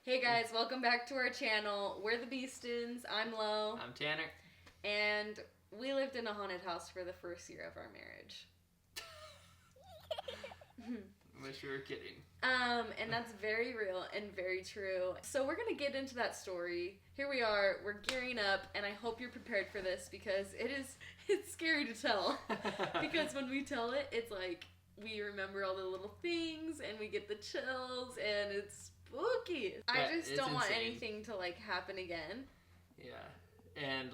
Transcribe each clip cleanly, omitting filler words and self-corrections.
Hey guys, welcome back to our channel. We're the Beastons. I'm Lo. I'm Tanner. And we lived in a haunted house for the first year of our marriage. Wish you were kidding. And that's very real and very true. So we're gonna get into that story. Here we are, we're gearing up, and I hope you're prepared for this because it's scary to tell. Because when we tell it, it's like we remember all the little things and we get the chills and it's spooky. I just don't want anything to happen again. Yeah. And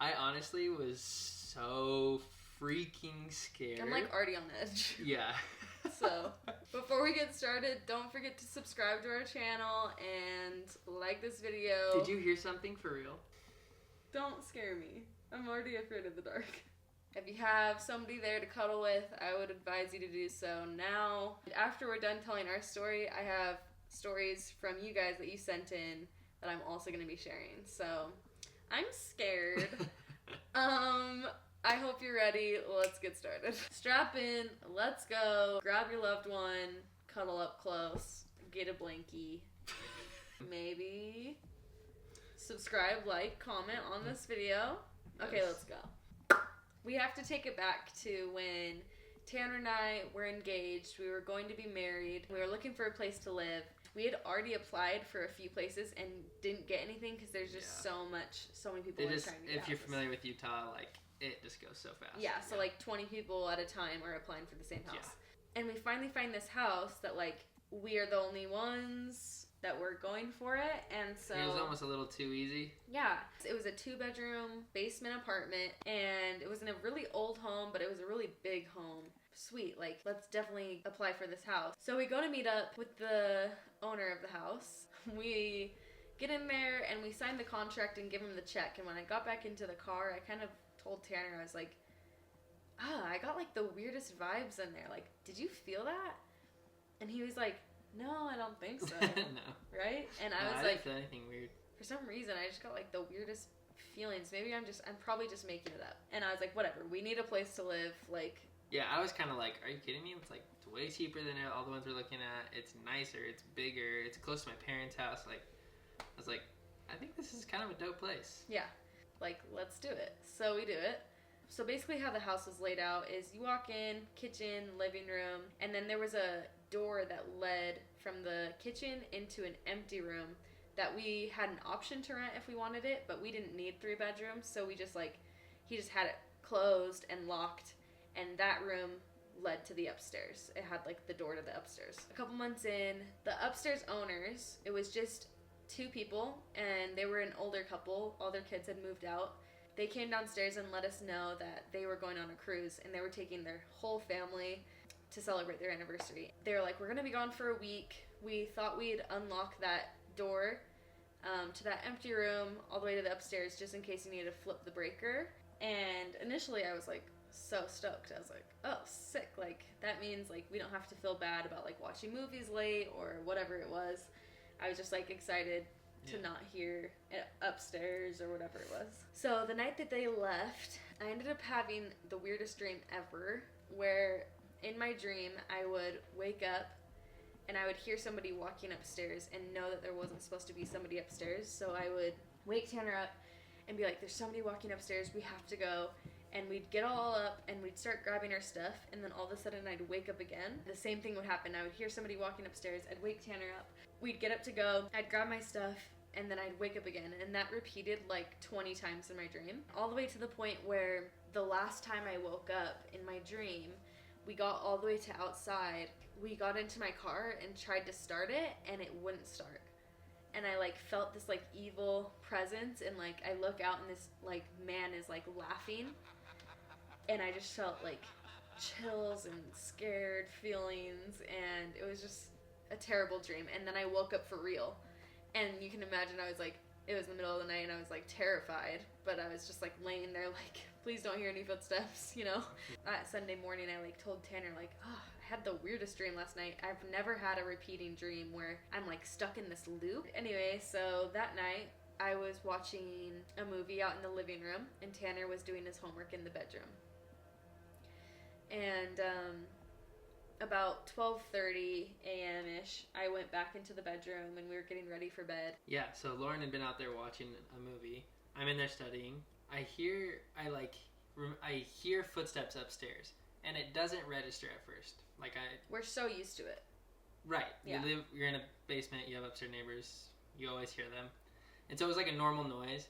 I honestly was so freaking scared. I'm already on edge. Yeah. So, before we get started, don't forget to subscribe to our channel and like this video. Did you hear something for real? Don't scare me. I'm already afraid of the dark. If you have somebody there to cuddle with, I would advise you to do so now. After we're done telling our story, I have stories from you guys that you sent in that I'm also going to be sharing. So, I'm scared. I hope you're ready. Let's get started. Strap in, let's go. Grab your loved one, cuddle up close, get a blankie. Maybe subscribe, like, comment on this video. Okay, Yes. let's go. We have to take it back to when Tanner and I were engaged. We were going to be married. We were looking for a place to live. We had already applied for a few places and didn't get anything because there's just so many people trying to get If you're houses. familiar with Utah, it just goes so fast. Yeah, so 20 people at a time are applying for the same house. Yeah. And we finally find this house that we are the only ones that were going for it, and so it was almost a little too easy. Yeah. It was a 2-bedroom basement apartment, and it was in a really old home, but it was a really big home. Sweet, let's definitely apply for this house. So we go to meet up with the owner of the house. We get in there and we sign the contract and give him the check, and when I got back into the car, I kind of told Tanner, I was like, I got the weirdest vibes in there. Did you feel that? And he was like, no, I don't think so. No. Right? And I was I didn't feel anything weird. For some reason, I just got the weirdest feelings. Maybe I'm probably just making it up. And I was like, whatever, we need a place to live. Yeah, I was kind of are you kidding me? It's it's way cheaper than all the ones we're looking at. It's nicer, it's bigger, it's close to my parents' house. I was like, I think this is kind of a dope place. Yeah. Let's do it. So we do it. So basically how the house was laid out is you walk in, kitchen, living room, and then there was a door that led from the kitchen into an empty room that we had an option to rent if we wanted it, but we didn't need 3 bedrooms, so we just he just had it closed and locked, and that room led to the upstairs. It had the door to the upstairs. A couple months in, the upstairs owners, it was just 2 people, and they were an older couple. All their kids had moved out. They came downstairs and let us know that they were going on a cruise, and they were taking their whole family to celebrate their anniversary. They were like, we're gonna be gone for a week. We thought we'd unlock that door to that empty room all the way to the upstairs just in case you needed to flip the breaker. And initially I was so stoked. I was like, oh, sick. That means we don't have to feel bad about watching movies late or whatever it was. I was just excited to not hear it upstairs or whatever it was. So the night that they left, I ended up having the weirdest dream ever, where in my dream I would wake up and I would hear somebody walking upstairs and know that there wasn't supposed to be somebody upstairs. So I would wake Tanner up and be like, there's somebody walking upstairs, we have to go. And we'd get all up and we'd start grabbing our stuff, and then all of a sudden I'd wake up again. The same thing would happen. I would hear somebody walking upstairs, I'd wake Tanner up, we'd get up to go, I'd grab my stuff, and then I'd wake up again. And that repeated 20 times in my dream. All the way to the point where the last time I woke up in my dream, we got all the way to outside. We got into my car and tried to start it, and it wouldn't start. And I felt this evil presence, and I look out and this man is laughing. And I just felt chills and scared feelings, and it was just a terrible dream. And then I woke up for real, and you can imagine I was it was the middle of the night and I was terrified, but I was just laying there please don't hear any footsteps, you know. That Sunday morning I told Tanner I had the weirdest dream last night. I've never had a repeating dream where I'm stuck in this loop. Anyway, so that night I was watching a movie out in the living room, and Tanner was doing his homework in the bedroom. And about 12:30 a.m. ish, I went back into the bedroom and we were getting ready for bed. Yeah, so Lauren had been out there watching a movie. I'm in there studying. I hear footsteps upstairs, and it doesn't register at first. We're so used to it. Right. Yeah. You're in a basement, you have upstairs neighbors, you always hear them. And so it was like a normal noise.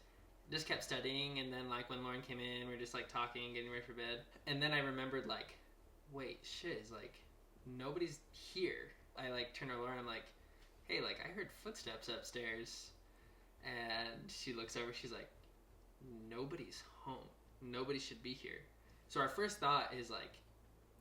Just kept studying, and then like when Lauren came in, we were just like talking, getting ready for bed. And then I remembered like, wait, shit, is like nobody's here. I like turned to Lauren, I'm like, hey, like I heard footsteps upstairs. And she looks over, she's like, nobody's home. Nobody should be here. So our first thought is like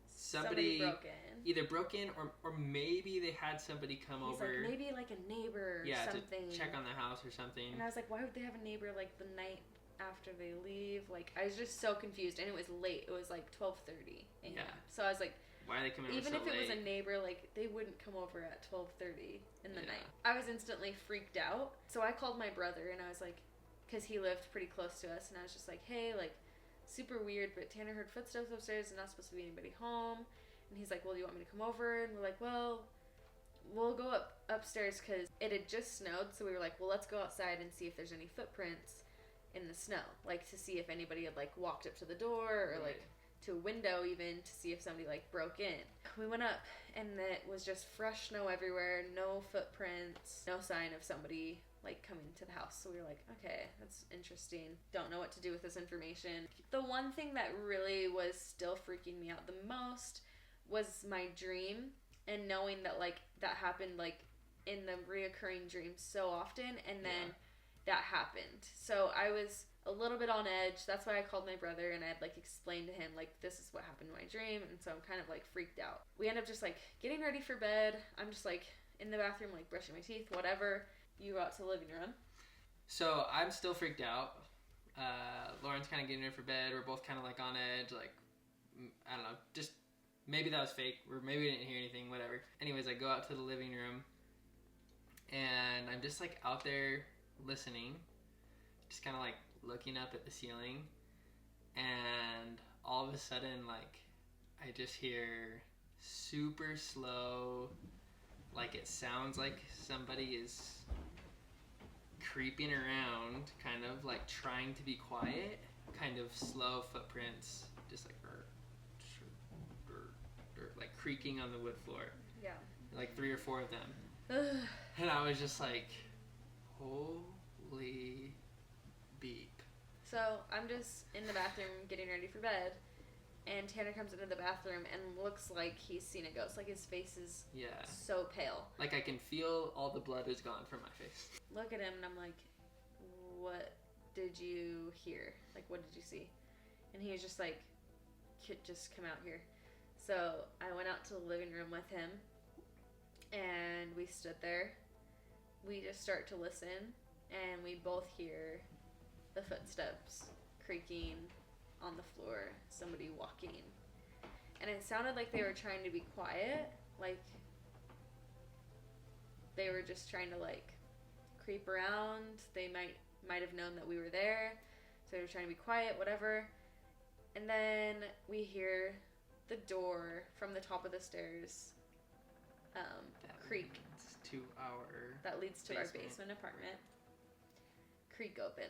somebody broke in. Either broke in or maybe they had somebody come He's over. like, maybe like a neighbor or something. To check on the house or something. And I was like, why would they have a neighbor like the night after they leave? Like, I was just so confused, and it was late. It was like 12:30 a.m. Yeah. So I was like, why are they coming over so late? Even if it was a neighbor, like they wouldn't come over at 12:30 in the night. I was instantly freaked out. So I called my brother, and I was like, because he lived pretty close to us, and I was just like, hey, like, super weird, but Tanner heard footsteps upstairs. There's not supposed to be anybody home. And he's like, well, do you want me to come over? And we're like, well, we'll go upstairs because it had just snowed. So we were like, well, let's go outside and see if there's any footprints in the snow. Like, to see if anybody had, like, walked up to the door or, like, to a window even to see if somebody, like, broke in. We went up, and it was just fresh snow everywhere. No footprints. No sign of somebody, like, coming to the house. So we were like, okay, that's interesting. Don't know what to do with this information. The one thing that really was still freaking me out the most was my dream, and knowing that like that happened like in the reoccurring dreams so often, and then that happened. So I was a little bit on edge. That's why I called my brother, and I'd like explained to him like this is what happened in my dream, and so I'm kind of like freaked out. We end up just like getting ready for bed. I'm just like in the bathroom like brushing my teeth, whatever. You go out to the living room. So I'm still freaked out. Lauren's kind of getting ready for bed. We're both kind of like on edge, like I don't know, just maybe that was fake, or maybe we didn't hear anything, whatever. Anyways, I go out to the living room, and I'm just, like, out there listening, just kind of, like, looking up at the ceiling, and all of a sudden, like, I just hear super slow, like, it sounds like somebody is creeping around, kind of, like, trying to be quiet, kind of slow footprints, just, like, like creaking on the wood floor. Yeah. Like 3 or 4 of them. And I was just like, holy beep. So I'm just in the bathroom getting ready for bed, and Tanner comes into the bathroom and looks like he's seen a ghost. Like his face is so pale. Like I can feel all the blood is gone from my face. Look at him and I'm like, what did you hear? Like what did you see? And he was just like, just come out here. So I went out to the living room with him, and we stood there. We just start to listen, and we both hear the footsteps creaking on the floor, somebody walking. And it sounded like they were trying to be quiet, like they were just trying to like creep around. They might have known that we were there, so they were trying to be quiet, whatever. And then we hear the door from the top of the stairs creak. To our that leads to basement. Our basement apartment. Creak open,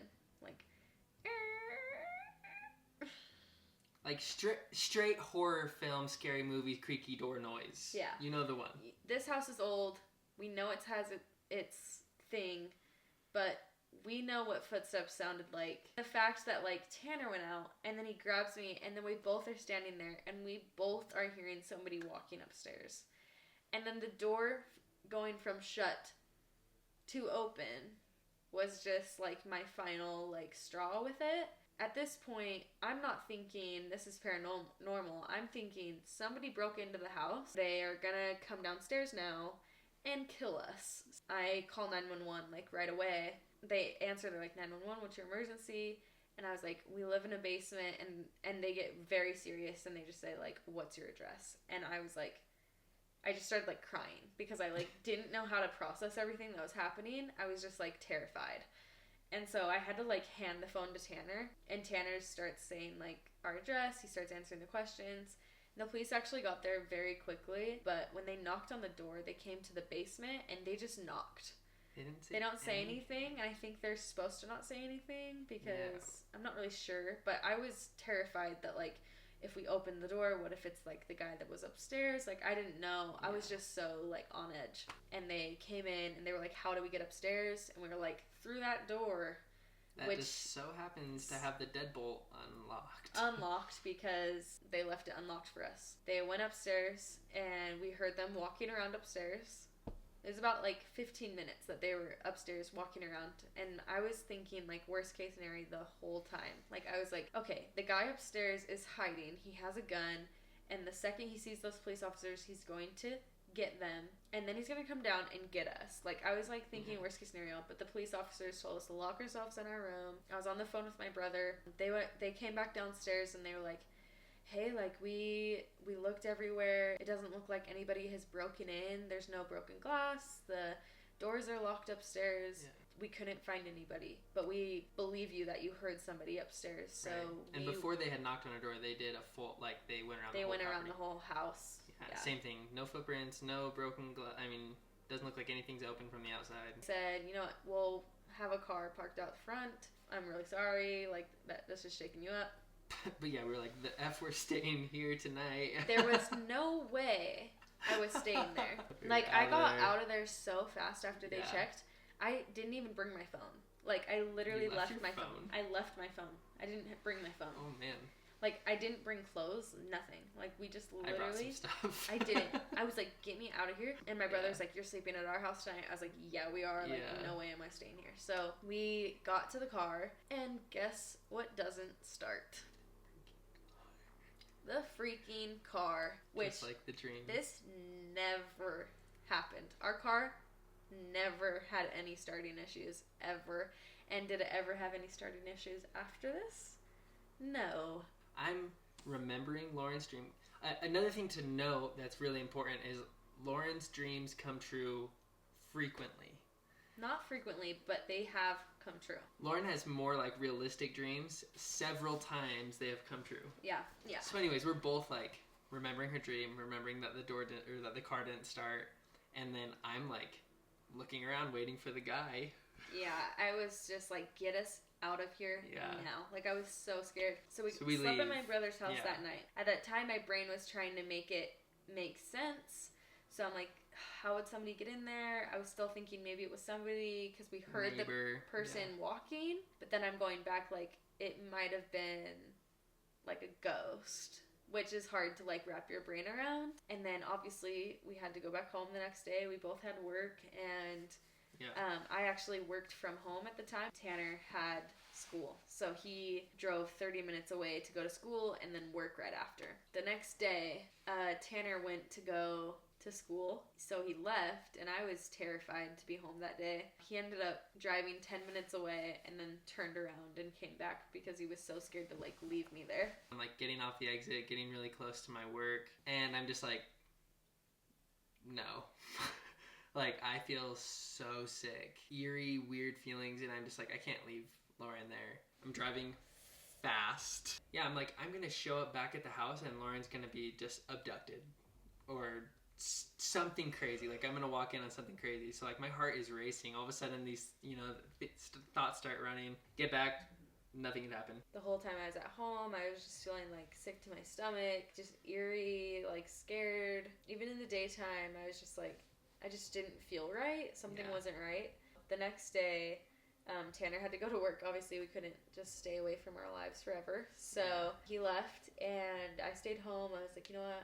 like straight horror film, scary movie, creaky door noise. Yeah, you know the one. This house is old. We know it has its thing, but we know what footsteps sounded like. The fact that, like, Tanner went out, and then he grabs me, and then we both are standing there, and we both are hearing somebody walking upstairs. And then the door going from shut to open was just, like, my final, like, straw with it. At this point, I'm not thinking this is paranormal. I'm thinking somebody broke into the house. They are gonna come downstairs now and kill us. I call 911, like, right away. They answer, they're like, 911, what's your emergency? And I was like, we live in a basement, and they get very serious, and they just say, like, what's your address? And I was like, I just started, like, crying, because I, like, didn't know how to process everything that was happening. I was just, like, terrified. And so I had to, like, hand the phone to Tanner, and Tanner starts saying, like, our address. He starts answering the questions. The police actually got there very quickly, but when they knocked on the door, they came to the basement and they just knocked. They don't say anything, and I think they're supposed to not say anything because I'm not really sure, but I was terrified that, like, if we open the door, what if it's, like, the guy that was upstairs? Like, I didn't know. I was just so, like, on edge. And they came in, and they were like, how do we get upstairs? And we were like, through that door. That just so happens to have the deadbolt unlocked. Unlocked because they left it unlocked for us. They went upstairs, and we heard them walking around upstairs. It was about, like, 15 minutes that they were upstairs walking around, and I was thinking, like, worst case scenario the whole time. Like, I was like, okay, the guy upstairs is hiding. He has a gun, and the second he sees those police officers, he's going to get them, and then he's going to come down and get us. Like, I was, like, thinking worst case scenario, but the police officers told us to lock ourselves in our room. I was on the phone with my brother. They came back downstairs, and they were like, hey, like, we looked everywhere. It doesn't look like anybody has broken in. There's no broken glass. The doors are locked upstairs. Yeah. We couldn't find anybody. But we believe you that you heard somebody upstairs. So And before they had knocked on our door, they did a full, like, they went around the whole property. They went around the whole house. Yeah, same thing. No footprints, no broken glass. I mean, doesn't look like anything's open from the outside. Said, you know what, we'll have a car parked out front. I'm really sorry. Like, that's just shaking you up. But yeah, we were like, the F, we're staying here tonight. There was no way I was staying there. Like, I got out of there so fast after they checked. I didn't even bring my phone. Like, I literally left my phone. I left my phone. I didn't bring my phone. Oh, man. Like, I didn't bring clothes, nothing. Like, we just literally... I brought some stuff. I didn't. I was like, get me out of here. And my brother was like, you're sleeping at our house tonight? I was like, yeah, we are. Like, no way am I staying here. So, we got to the car, and guess what doesn't start? The freaking car. Which, just like the dream. This never happened. Our car never had any starting issues, ever. And did it ever have any starting issues after this? No. I'm remembering Lauren's dream. Another thing to note that's really important is Lauren's dreams come true frequently. Not frequently, but they have come true. Lauren has more, like, realistic dreams. Several times they have come true. Yeah. So anyways, we're both, like, remembering her dream, remembering that the door didn't, or that the car didn't start, and then I'm, like, looking around waiting for the guy. Yeah, I was just like, get us out of here now. Like, I was so scared. So we slept leave. at my brother's house that night. At that time, my brain was trying to make it make sense. So I'm like, how would somebody get in there? I was still thinking maybe it was somebody because we heard the person walking. But then I'm going back, like, it might have been like a ghost, which is hard to, like, wrap your brain around. And then obviously we had to go back home the next day. We both had work, and I actually worked from home at the time. Tanner had school, so he drove 30 minutes away to go to school and then work right after. The next day, Tanner went to go to school, so he left, and I was terrified to be home that day. He ended up driving 10 minutes away and then turned around and came back because he was so scared to, like, leave me there. I'm, like, getting off the exit, getting really close to my work, and I'm just like, no. Like, I feel so sick. Eerie, weird feelings, and I'm just like, I can't leave Lauren there. I'm driving fast. Yeah, I'm like, I'm gonna show up back at the house and Lauren's gonna be just abducted. Or something crazy. Like, I'm gonna walk in on something crazy. So, like, my heart is racing. All of a sudden, these, thoughts start running. Get back, nothing had happened. The whole time I was at home, I was just feeling, like, sick to my stomach, just eerie, like, scared. Even in the daytime, I was just like, I just didn't feel right. Something wasn't right. The next day, Tanner had to go to work. Obviously, we couldn't just stay away from our lives forever. So he left, and I stayed home. I was like, you know what?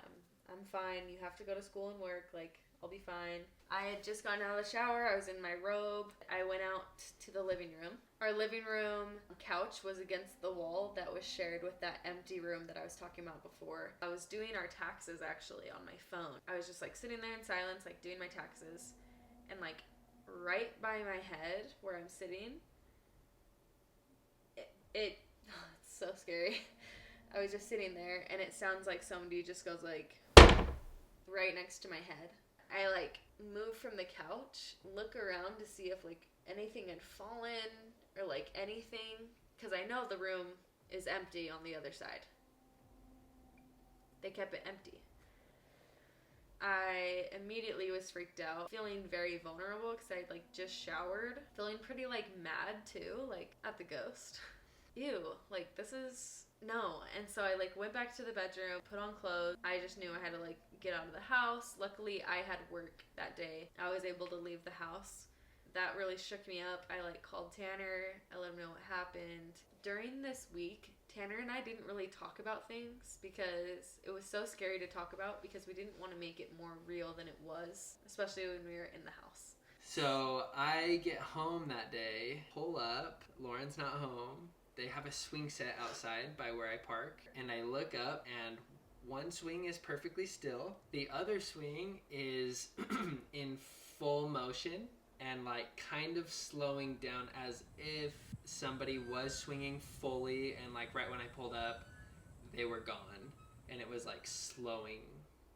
I'm fine. You have to go to school and work. Like, I'll be fine. I had just gotten out of the shower. I was in my robe. I went out to the living room. Our living room couch was against the wall that was shared with that empty room that I was talking about before. I was doing our taxes, actually, on my phone. I was just, like, sitting there in silence, like, doing my taxes. And, like, right by my head where I'm sitting, it's so scary. I was just sitting there, and it sounds like somebody just goes, like, right next to my head. I, like, move from the couch, look around to see if, like, anything had fallen or, like, anything, because I know the room is empty on the other side. They kept it empty. I immediately was freaked out, feeling very vulnerable because I like just showered, feeling pretty like mad too, like at the ghost. Ew, like this is no. And so I like went back to the bedroom, put on clothes. I just knew I had to like get out of the house. Luckily I had work that day. I was able to leave the house. That really shook me up. I like called Tanner. I let him know what happened. During this week, Tanner and I didn't really talk about things because it was so scary to talk about because we didn't want to make it more real than it was, especially when we were in the house. So I get home that day, pull up, Lauren's not home. They have a swing set outside by where I park, and I look up and one swing is perfectly still. The other swing is in full motion and like kind of slowing down as if somebody was swinging fully, and like right when I pulled up they were gone and it was like slowing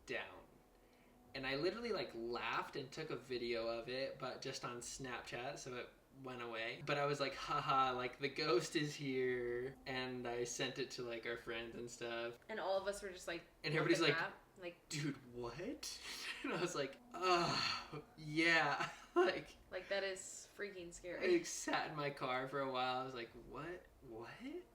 down. And I literally like laughed and took a video of it, but just on Snapchat, so it went away. But I was like, haha, like the ghost is here, and I sent it to like our friends and stuff. And all of us were just like, and everybody's like, like, dude, what? And I was like, oh, yeah. Like that is freaking scary. I like, sat in my car for a while. I was like, what?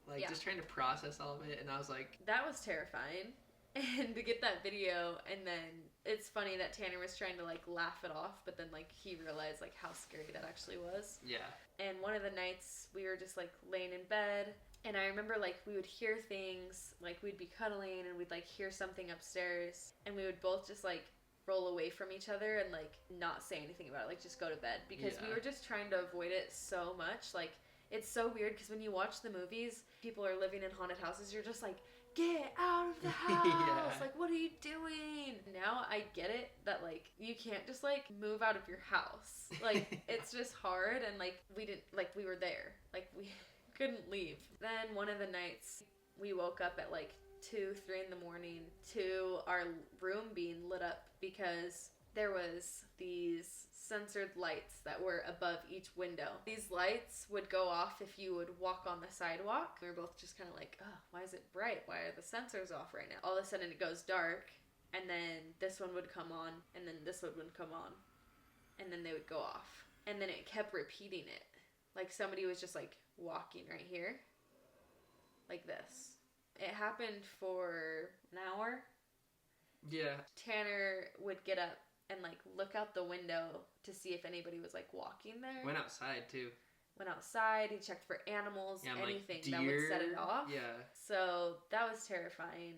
Like, yeah. Just trying to process all of it. And I was like, that was terrifying. And to get that video, and then it's funny that Tanner was trying to like laugh it off, but then like he realized like how scary that actually was. Yeah. And one of the nights we were just like laying in bed, and I remember like we would hear things, like we'd be cuddling and we'd like hear something upstairs, and we would both just like roll away from each other and like not say anything about it, like just go to bed, because we were just trying to avoid it so much. Like it's so weird because when you watch the movies, people are living in haunted houses, you're just like, get out of the house. Yeah. Like, what are you doing? Now I get it that like you can't just like move out of your house. Like it's just hard, and like we were there. Like we couldn't leave. Then one of the nights we woke up at like 2-3 in the morning to our room being lit up because there was these censored lights that were above each window. These lights would go off if you would walk on the sidewalk. We were both just kind of like, oh, why is it bright? Why are the sensors off right now? All of a sudden it goes dark, and then this one would come on, and then this one would come on, and then they would go off. And then it kept repeating it. Like somebody was just like walking right here, like this. It happened for an hour. Yeah. Tanner would get up and like look out the window to see if anybody was like walking there. Went outside too. Went outside, he checked for animals, anything like that would set it off. Yeah. So that was terrifying.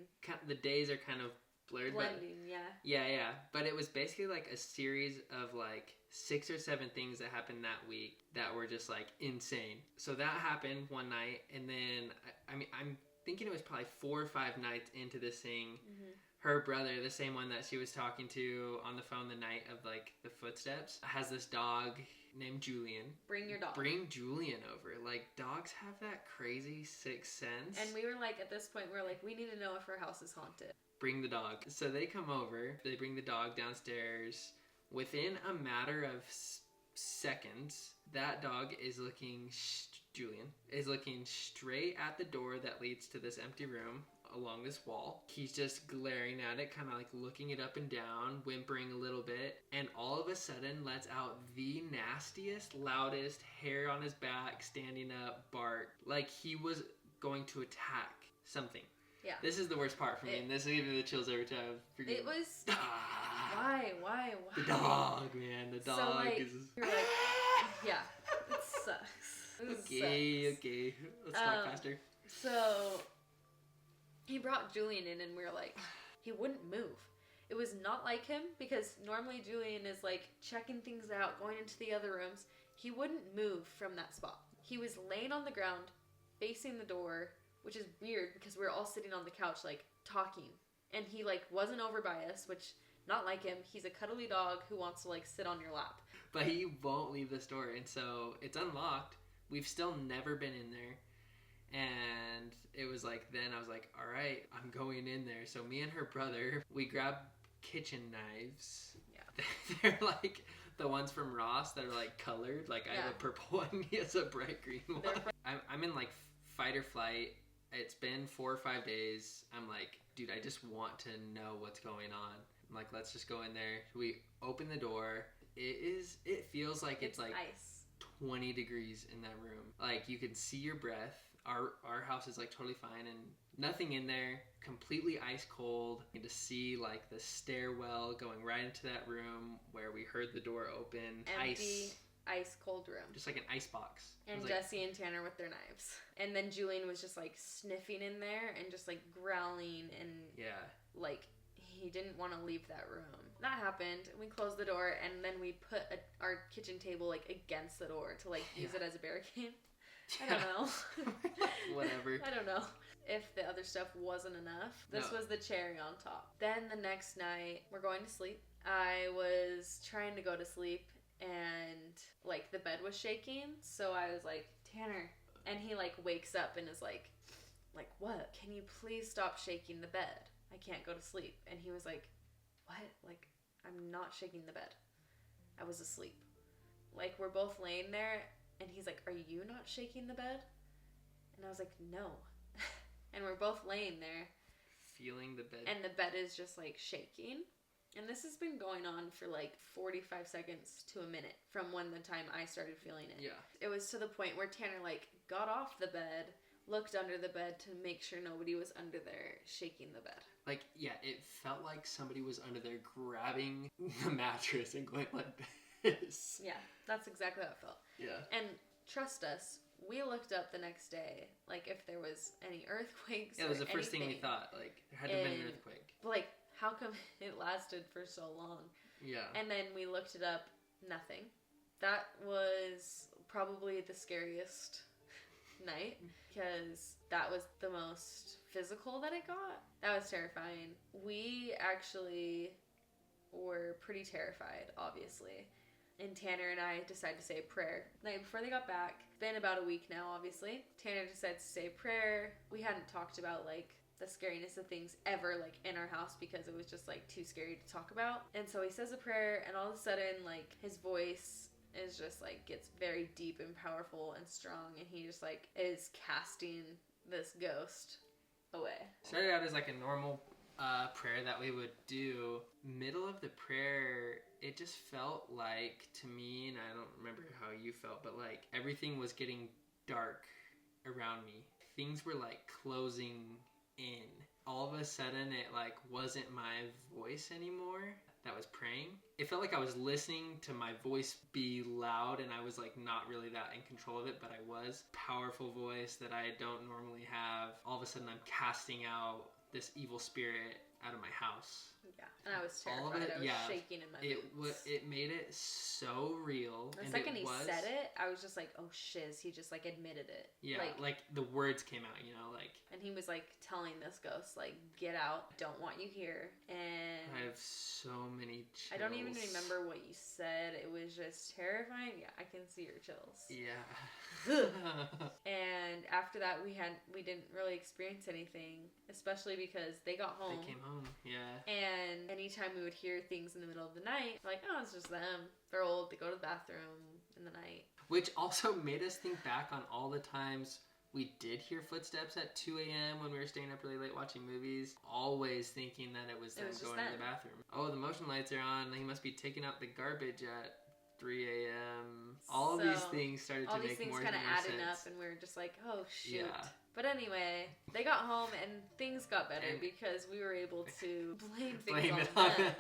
The days are kind of blurred. Blending, but, yeah. But it was basically like a series of like 6 or 7 things that happened that week that were just like insane. So that happened one night, and then I'm thinking it was probably 4 or 5 nights into this thing. Mm-hmm. Her brother, the same one that she was talking to on the phone the night of like the footsteps, has this dog named Julian. Bring your dog. Bring Julian over. Like, dogs have that crazy sixth sense. And we were like, at this point, we were like, we need to know if our house is haunted. Bring the dog. So they come over. They bring the dog downstairs. Within a matter of seconds, that dog is looking, Julian, is looking straight at the door that leads to this empty room along this wall. He's just glaring at it, kind of like looking it up and down, whimpering a little bit, and all of a sudden lets out the nastiest, loudest, hair on his back, standing up, bark, like he was going to attack something. Yeah. This is the worst part for me, and this will give me the chills every time. It was... Why? The dog, man. The dog so, like, is... You're like, yeah, it sucks. Okay. Let's talk faster. So... he brought Julian in, and we were like, he wouldn't move. It was not like him, because normally Julian is like checking things out, going into the other rooms. He wouldn't move from that spot. He was laying on the ground, facing the door, which is weird because we were all sitting on the couch like talking. And he like wasn't over by us, which, not like him. He's a cuddly dog who wants to like sit on your lap. But he won't leave this door, and so it's unlocked. We've still never been in there. And it was like, then I was like, all right, I'm going in there. So me and her brother, we grabbed kitchen knives. Yeah. They're like the ones from Ross that are like colored. Like I have a purple one, he has a bright green one. I'm in like fight or flight It's been 4 or 5 days. I'm like, dude, I just want to know what's going on. I'm like, let's just go in there. We open the door. It feels like it's like ice. 20 degrees in that room. Like, you can see your breath. Our house is like totally fine and nothing in there. Completely ice cold. You can just see like the stairwell going right into that room where we heard the door open. Empty, ice cold room. Just like an ice box. And Jesse and Tanner with their knives. And then Julian was just like sniffing in there and just like growling and like he didn't want to leave that room. That happened. We closed the door and then we put our kitchen table like against the door to like use it as a barricade. I don't know. Whatever. I don't know. If the other stuff wasn't enough, this was the cherry on top. Then the next night, we're going to sleep. I was trying to go to sleep and like the bed was shaking. So I was like, Tanner. And he like wakes up and is like, what? Can you please stop shaking the bed? I can't go to sleep. And he was like, what? Like, I'm not shaking the bed. I was asleep. Like, we're both laying there. And he's like, are you not shaking the bed? And I was like, no. And we're both laying there. Feeling the bed. And the bed is just like shaking. And this has been going on for like 45 seconds to a minute from when the time I started feeling it. Yeah. It was to the point where Tanner like got off the bed, looked under the bed to make sure nobody was under there shaking the bed. Like, yeah, it felt like somebody was under there grabbing the mattress and going like this. Yeah, that's exactly how it felt. Yeah. And trust us, we looked up the next day, like, if there was any earthquakes. Yeah, it was the first anything. thing we thought. Like, there had to have been an earthquake. Like, how come it lasted for so long? Yeah. And then we looked it up, nothing. That was probably the scariest night because that was the most physical that it got. That was terrifying. We actually were pretty terrified, obviously. And Tanner and I decided to say a prayer. The night before they got back, it's been about a week now, obviously. Tanner decided to say a prayer. We hadn't talked about, like, the scariness of things ever, like, in our house because it was just, like, too scary to talk about. And so he says a prayer, and all of a sudden, like, his voice is just, like, gets very deep and powerful and strong, and he just, like, is casting this ghost away. Started out as, like, a normal prayer that we would do. Middle of the prayer, it just felt like, to me, and I don't remember how you felt, but like everything was getting dark around me. Things were like closing in. All of a sudden, it like wasn't my voice anymore that was praying. It felt like I was listening to my voice be loud and I was like not really that in control of it, but I was. Powerful voice that I don't normally have. All of a sudden, I'm casting out this evil spirit out of my house. Yeah, and I was terrified. All of it, I was shaking in my boots. It made it so real. The second he said it, I was just like, oh shiz, he just like admitted it. Yeah, like the words came out, you know, like. And he was like telling this ghost, like, get out, don't want you here. And I have so many chills. I don't even remember what you said. It was just terrifying. Yeah, I can see your chills. Yeah. And after that, we didn't really experience anything, especially because they got home. They came home, yeah. And anytime we would hear things in the middle of the night, like, oh, it's just them. They're old. They go to the bathroom in the night. Which also made us think back on all the times we did hear footsteps at 2 a.m. when we were staying up really late watching movies, always thinking that it was them going to the bathroom. Oh, the motion lights are on. He must be taking out the garbage at 3 a.m. All of these things started to make more sense. All these things kind of adding up, and we were just like, oh, shoot. Yeah. But anyway, they got home, and things got better because we were able to blame things on them.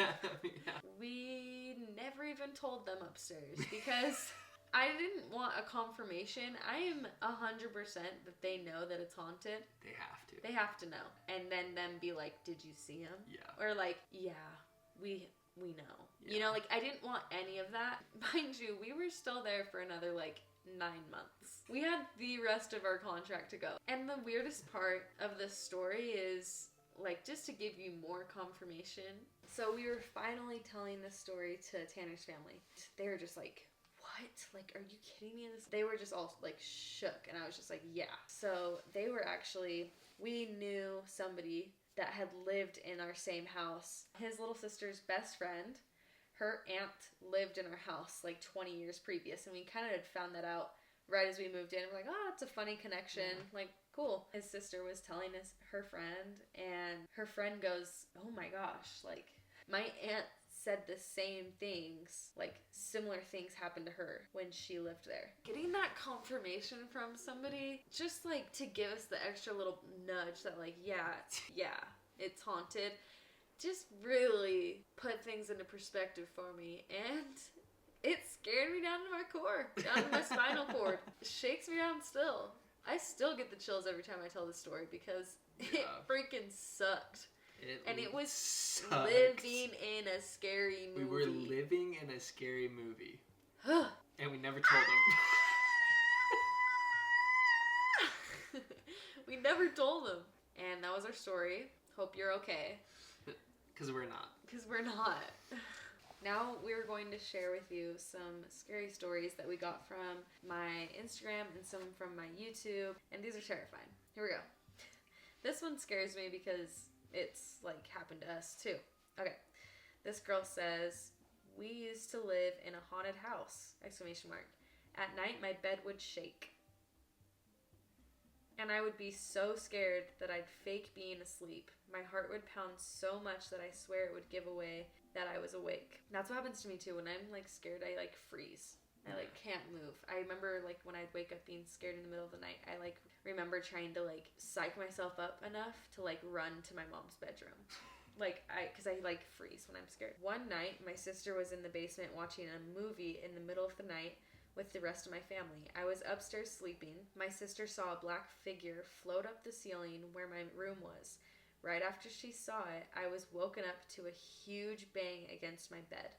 Yeah. We never even told them upstairs because I didn't want a confirmation. I am 100% that they know that it's haunted. They have to. They have to know. And then them be like, did you see him? Yeah. Or like, yeah, we know. Yeah. You know, like, I didn't want any of that. Mind you, we were still there for another, like, 9 months. We had the rest of our contract to go. And the weirdest part of this story is, like, just to give you more confirmation. So we were finally telling this story to Tanner's family. They were just like, what? Like, are you kidding me? They were just all, like, shook. And I was just like, yeah. So they were actually, we knew somebody that had lived in our same house. His little sister's best friend, her aunt lived in our house like 20 years previous, and we kind of had found that out right as we moved in. We're like, oh, it's a funny connection. Like, cool. His sister was telling us her friend, and her friend goes, oh my gosh, like, my aunt said the same things, like similar things happened to her when she lived there. Getting that confirmation from somebody, just like to give us the extra little nudge that like, yeah, it's haunted, just really put things into perspective for me, and it scared me down to my core, down to my spinal cord. It shakes me down still. I still get the chills every time I tell this story because it freaking sucked. It was sucks. living in a scary movie. We were living in a scary movie. And we never told them. We never told them. And that was our story. Hope you're okay. Because we're not. Because we're not. Now we're going to share with you some scary stories that we got from my Instagram and some from my YouTube. And these are terrifying. Here we go. This one scares me because it's like happened to us too. Okay. This girl says, we used to live in a haunted house, ! At night my bed would shake. And I would be so scared that I'd fake being asleep. My heart would pound so much that I swear it would give away that I was awake. That's what happens to me too. When I'm like scared, I like freeze. I like can't move. I remember like when I'd wake up being scared in the middle of the night, I like remember trying to like psych myself up enough to like run to my mom's bedroom. Because I like freeze when I'm scared. One night, my sister was in the basement watching a movie in the middle of the night with the rest of my family. I was upstairs sleeping. My sister saw a black figure float up the ceiling where my room was. Right after she saw it, I was woken up to a huge bang against my bed.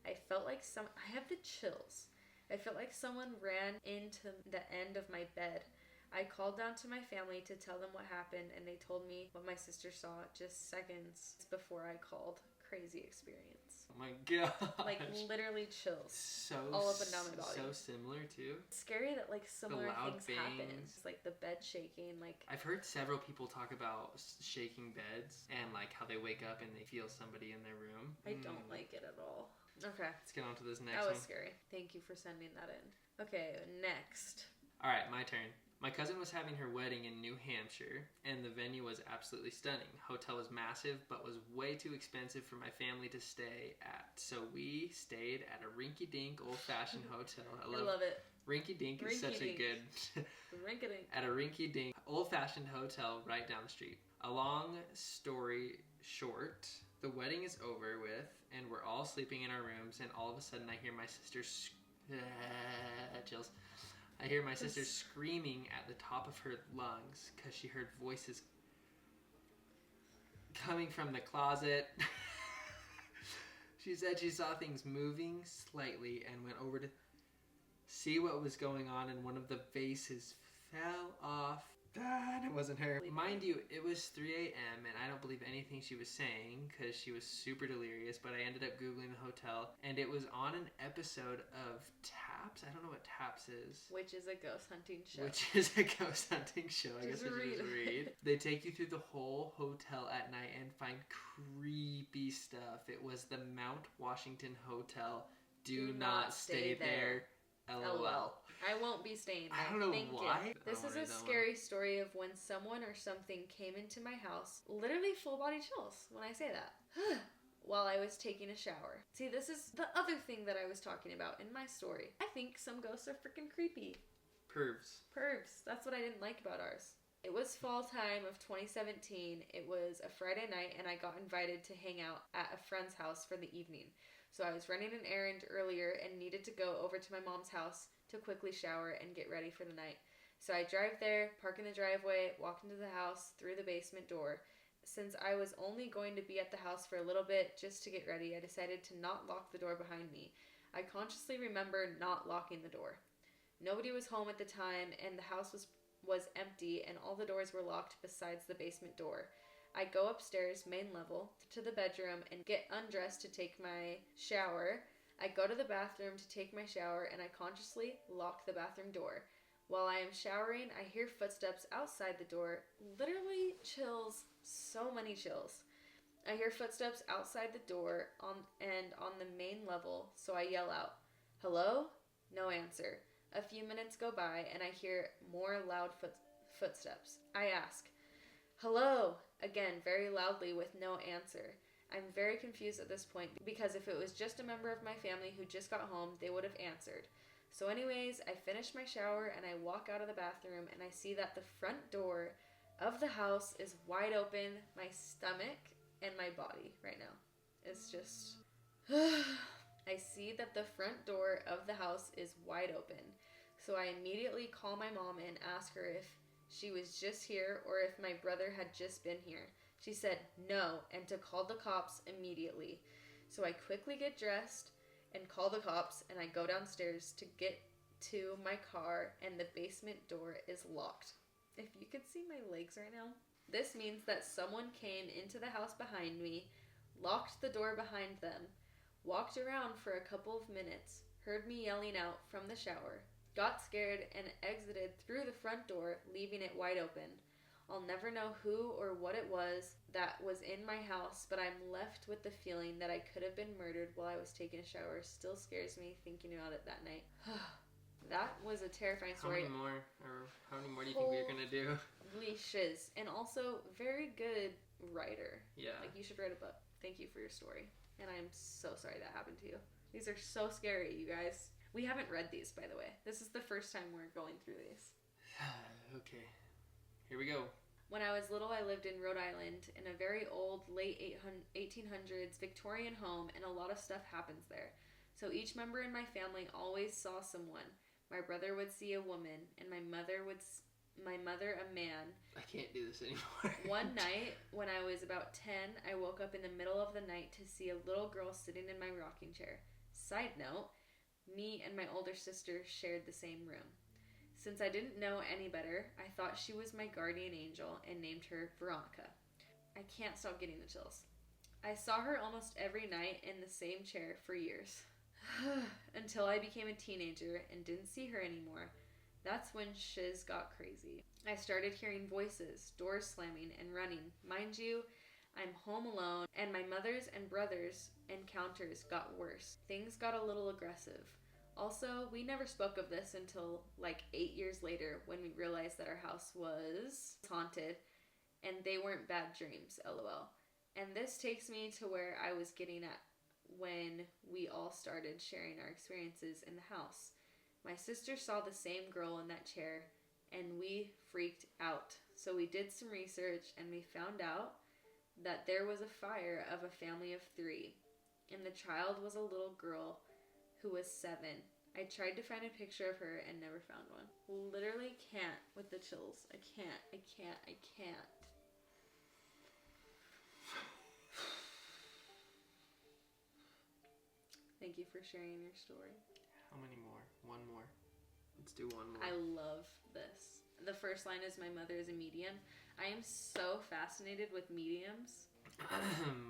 I felt like I have the chills. I felt like someone ran into the end of my bed. I called down to my family to tell them what happened, and they told me what my sister saw just seconds before I called. Crazy experience. Oh my god. Like literally chills. So all up and down my body. So similar too. It's scary that like similar things bangs. happen. It's like the bed shaking. Like I've heard several people talk about shaking beds and like how they wake up and they feel somebody in their room. I don't like it at all. Okay. Let's get on to this next one. That one. was scary. Thank you for sending that in. Okay, next. All right, my turn. My cousin was having her wedding in New Hampshire, and the venue was absolutely stunning. Hotel was massive, but was way too expensive for my family to stay at. So we stayed at a rinky-dink, old-fashioned hotel. I love it. Rinky-dink is such a good... Rinky-dink. At a rinky-dink, old-fashioned hotel right down the street. A long story short, the wedding is over with, and we're all sleeping in our rooms, and all of a sudden I hear my sister... chills. I hear my sister screaming at the top of her lungs because she heard voices coming from the closet. She said she saw things moving slightly and went over to see what was going on, and one of the vases fell off. It wasn't her. Mind you, it was 3 a.m. and I don't believe anything she was saying because she was super delirious, but I ended up Googling the hotel and it was on an episode of Taps. I don't know what Taps is. Which is a ghost hunting show. I guess I should read. They take you through the whole hotel at night and find creepy stuff. It was the Mount Washington Hotel. Do not stay there. LOL. I won't be staying there. I don't know why. This is a scary story of when someone or something came into my house. Literally full body chills when I say that. While I was taking a shower. See, this is the other thing that I was talking about in my story. I think some ghosts are freaking creepy. Pervs. That's what I didn't like about ours. It was fall time of 2017. It was a Friday night and I got invited to hang out at a friend's house for the evening. So I was running an errand earlier and needed to go over to my mom's house to quickly shower and get ready for the night. So I drive there, park in the driveway, walk into the house through the basement door. Since I was only going to be at the house for a little bit just to get ready, I decided to not lock the door behind me. I consciously remember not locking the door. Nobody was home at the time and the house was empty and all the doors were locked besides the basement door. I go upstairs, main level, to the bedroom and get undressed to take my shower. I go to the bathroom to take my shower and I consciously lock the bathroom door. While I am showering, I hear footsteps outside the door. Literally chills, so many chills. I hear footsteps outside the door on the main level, so I yell out, "Hello?" No answer. A few minutes go by and I hear more loud footsteps. I ask, "Hello?" again, very loudly with no answer. I'm very confused at this point because if it was just a member of my family who just got home, they would have answered. So anyways, I finish my shower and I walk out of the bathroom and I see that the front door of the house is wide open. My stomach and my body right now is just... I see that the front door of the house is wide open. So I immediately call my mom and ask her if she was just here or if my brother had just been here. She said no and to call the cops immediately. So I quickly get dressed and call the cops and I go downstairs to get to my car and the basement door is locked. If you could see my legs right now. This means that someone came into the house behind me, locked the door behind them, walked around for a couple of minutes, heard me yelling out from the shower, got scared and exited through the front door, leaving it wide open. I'll never know who or what it was that was in my house, but I'm left with the feeling that I could have been murdered while I was taking a shower. Still scares me thinking about it that night. That was a terrifying story. How many more do you think we're gonna do? Holy shiz. And also, very good writer. Yeah. Like, you should write a book. Thank you for your story. And I'm so sorry that happened to you. These are so scary, you guys. We haven't read these, by the way. This is the first time we're going through these. Okay. Here we go. When I was little, I lived in Rhode Island in a very old, late 1800s Victorian home, and a lot of stuff happens there. So each member in my family always saw someone. My brother would see a woman, and my mother a man. I can't do this anymore. One night, when I was about 10, I woke up in the middle of the night to see a little girl sitting in my rocking chair. Side note, me and my older sister shared the same room. Since I didn't know any better, I thought she was my guardian angel and named her Veronica. I can't stop getting the chills. I saw her almost every night in the same chair for years. Until I became a teenager and didn't see her anymore. That's when shiz got crazy. I started hearing voices, doors slamming, and running. Mind you, I'm home alone, and my mother's and brother's encounters got worse. Things got a little aggressive. Also, we never spoke of this until like 8 years later when we realized that our house was haunted and they weren't bad dreams, lol. And this takes me to where I was getting at when we all started sharing our experiences in the house. My sister saw the same girl in that chair and we freaked out. So we did some research and we found out that there was a fire of a family of 3 and the child was a little girl who was 7. I tried to find a picture of her and never found one. Literally can't with the chills. I can't. Thank you for sharing your story. How many more? One more. Let's do one more. I love this. The first line is, my mother is a medium. I am so fascinated with mediums.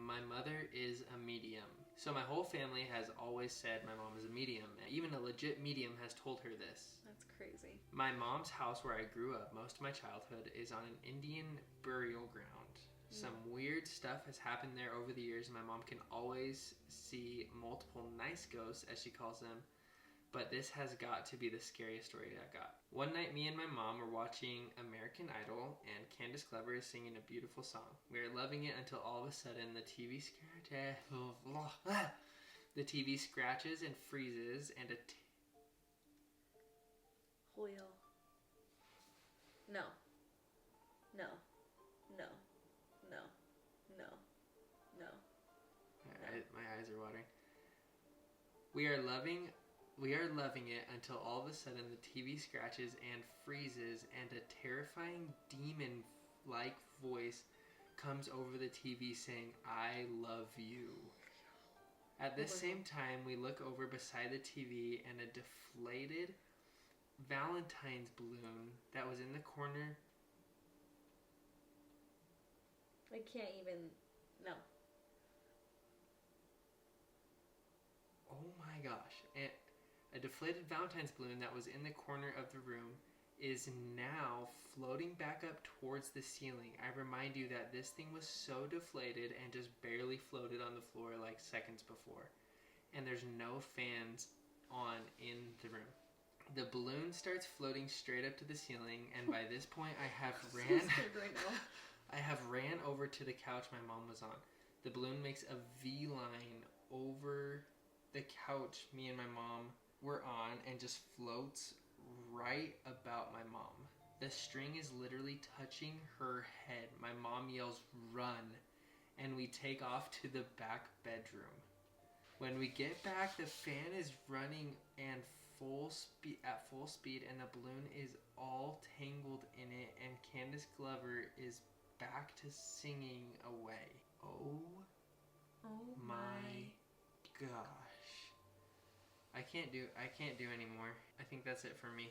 My mother is a medium. So my whole family has always said my mom is a medium. Even a legit medium has told her this. That's crazy. My mom's house where I grew up most of my childhood is on an Indian burial ground. Some weird stuff has happened there over the years. My mom can always see multiple nice ghosts, as she calls them. But this has got to be the scariest story I got. One night, me and my mom were watching American Idol, and Candace Clever is singing a beautiful song. We were loving it until all of a sudden the TV scratches and freezes, and Holy hell. No. My eyes are watering. We are loving it until all of a sudden the TV scratches and freezes and a terrifying demon-like voice comes over the TV saying, "I love you." At this same time, we look over beside the TV and a deflated Valentine's balloon that was in the corner. I can't even... No. Oh my gosh. And a deflated Valentine's balloon that was in the corner of the room is now floating back up towards the ceiling. I remind you that this thing was so deflated and just barely floated on the floor like seconds before. And there's no fans on in the room. The balloon starts floating straight up to the ceiling, and by this point, I have ran. So scared right now. I have ran over to the couch my mom was on. The balloon makes a V line over the couch me and my mom were on and just floats right about my mom. The string is literally touching her head. My mom yells, "Run!" and we take off to the back bedroom. When we get back, the fan is running and at full speed, and the balloon is all tangled in it, and Candace Glover is back to singing away. Oh my gosh. I can't do anymore. I think that's it for me.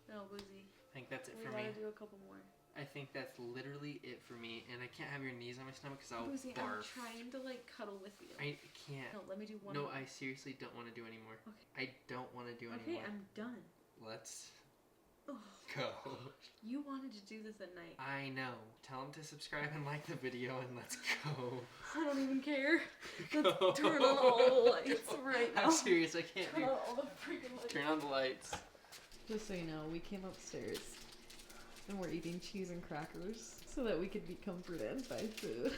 No, Boozy. I think that's it We for me. gotta do a couple more. I think that's literally it for me, and I can't have your knees on my stomach because I'll Boozy, barf. I'm trying to like cuddle with you. I can't. No, let me do one No, more. I seriously don't want to do anymore. Okay. I don't want to do Okay, anymore. I'm done. Let's Oh, go. you wanted to do this at night. I know. Tell them to subscribe and like the video, and let's go. I don't even care. Go. Let's turn on all the lights right now. I'm serious. I can't Turn do. on all the freaking lights. Turn on the lights. Just so you know, we came upstairs and we're eating cheese and crackers so that we could be comforted by food.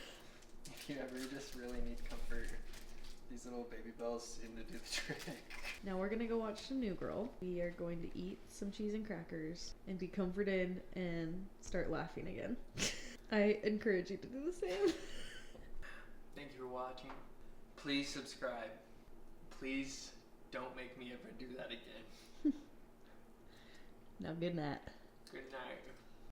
If you ever just really need comfort, these little baby bells seem to do the trick. Now we're gonna go watch some New Girl. We are going to eat some cheese and crackers and be comforted and start laughing again. I encourage you to do the same. Thank you for watching. Please subscribe. Please don't make me ever do that again. Now good night. Good night.